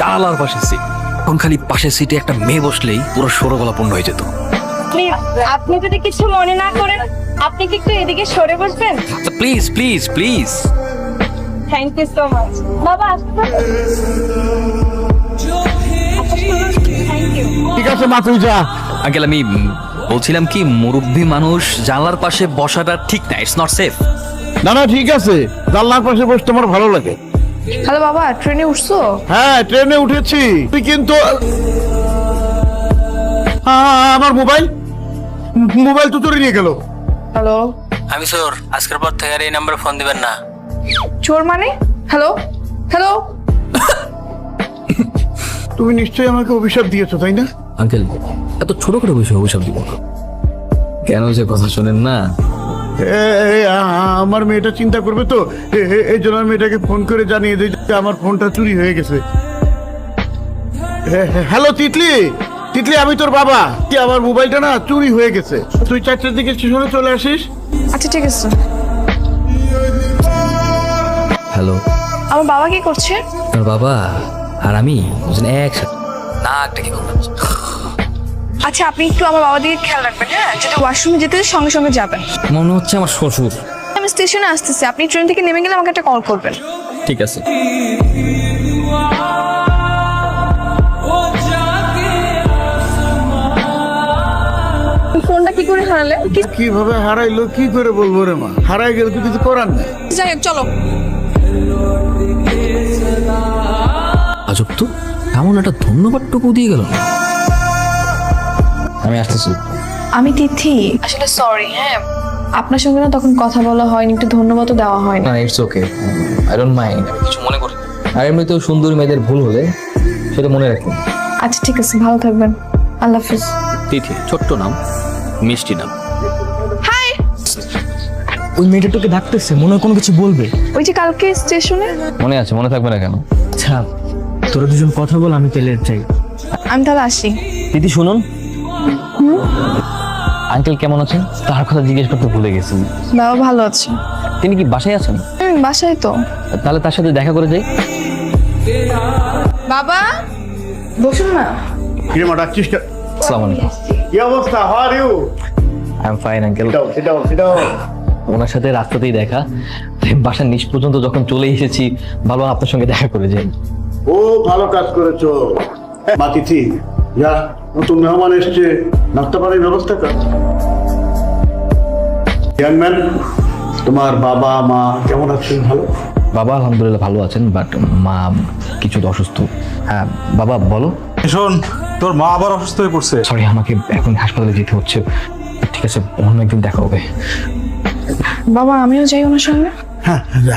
জানালার পাশে সিট। এখন খালি পাশের সিটে একটা মেয়ে বসলেই পুরো সরগলা পূর্ণ হয়ে যেত। আপনি যদি কিছু মনে না করেন, আপনি কি একটু এদিকে সরে বসবেন? Please please please. Thank you so much. বাবা আসুন। Thank you. ঠিক আছে মা, তুই যা। আঙ্কেল আমি বলছিলাম কি, মুরব্বী মানুষ জানলার পাশে বসাটা ঠিক না, ইটস নট সেফ। না না ঠিক আছে, জানলার পাশে বসতে আমার ভালো লাগে। হ্যালো বাবা, ট্রেনে উঠছো? হ্যাঁ ট্রেনে উঠেছি। তুই কিন্তু আমার মোবাইল তো চুরি নিয়ে গেল। হ্যালো, আমি স্যার আজকের পর থেকে আর এই নাম্বারে ফোন দিবেন না। চোর মানে? Hello hello. তুমি নিশ্চয়ই আমাকে অভিশাপ দিয়েছো, তাই না? আঙ্কেল এত ছোট করে বিষয় অভিশাপ দিব না। কেন যে কথা শোনেন না। আমার মেয়েটা চিন্তা করবে তো, এই জন্য আমি মেয়েটাকে ফোন করে জানিয়ে দিই যে আমার ফোনটা চুরি হয়ে গেছে। হ্যালো তিতলি, তিতলি আমি তোর বাবা। কি আমার মোবাইলটা না চুরি হয়ে গেছে। তুই 4টার দিকে স্টেশনে চলে আসিস। আচ্ছা ঠিক আছে। হ্যালো, আমার বাবা কি করছে? তোর বাবা আর আমি বুঝলেন একসাথে নাকটা কি করবো। আচ্ছা আপনি একটু আমার বাবার দিকে খেয়াল রাখবেন, হ্যাঁ? যদি ওয়াশরুমে যেতে সঙ্গে সঙ্গে যাবেন। মনে হচ্ছে আমার শ্বশুর। আমি স্টেশনে আসতেছি, আপনি ট্রেন থেকে নেমে গেলে আমাকে একটা কল করবেন। ঠিক আছে। ফোনটা কি করে হারালে? কিভাবে হারাইলো কি করে বলবো রে মা, হারাই গেলে তো কিছু করার নেই। যাই হোক চলো। আজব তো, এমন একটা ধন্যবাদটুকু দিয়ে গেল। আমি আসতেছি। আমি তিথি। আসলে সরি, হ্যাঁ আপনার সঙ্গে না তখন কথা বলা হয়নি, একটু ধন্যবাদও দেওয়া হয়নি। না it's okay, I don't mind. আমি কিছু মনে করি না। আর এমনিতেও সুন্দরী মেয়েদের ভুল হলে সেটা মনে রাখবেন। আচ্ছা ঠিক আছে, ভালো থাকবেন। আল্লাহ হাফিজ। তিথি ছোট্ট নাম, মিষ্টি নাম। হাই। ওই মেয়েটা তোকে ডাকতেছে, মনে হয় কোনো কিছু বলবে। ওই যে কালকে স্টেশনে। মনে আছে, মনে থাকবে না কেন? আচ্ছা তোরা দুজন কথা বল, আমি তেলের চাই। আমি তাহলে আসি। দিদি শুনুন, আঙ্কেল কেমন আছেন তার কথা জিজ্ঞেস করতে ভুলে গেছি। বাবা ভালো আছে। তিনি কি বাসায় আছেন? বাসায় তো। তাহলে তার সাথে দেখা করে যাই। বাবা বসুন না। কিরে মা ডাকছিস কেন? আসসালামু আলাইকুম। কি অবস্থা, how are you? I am fine uncle. সেটাও ওনার সাথে রাস্তাতেই দেখা, বাসার নিচ পর্যন্ত যখন চলে এসেছি ভালো আপনার সঙ্গে দেখা করে যাই। ও ভালো কাজ করেছো। মা তিথি যা, নতুন মেহমান এসছে, নাস্তা পানির ব্যবস্থা কর। ইয়াং ম্যান, তোমার বাবা মা কেমন আছেন? ভালো? বাবা আলহামদুলিল্লাহ ভালো আছেন, বাট মা কিছু অসুস্থ। হ্যাঁ বাবা বলো। শোন, তোর মা আবার অসুস্থ হয়ে পড়ছে। সরি, আমাকে এখন হাসপাতালে যেতে হচ্ছে। ঠিক আছে, অন্য একদিন দেখা হবে। বাবা আমিও যাই ওনার সঙ্গে। হ্যাঁ যা।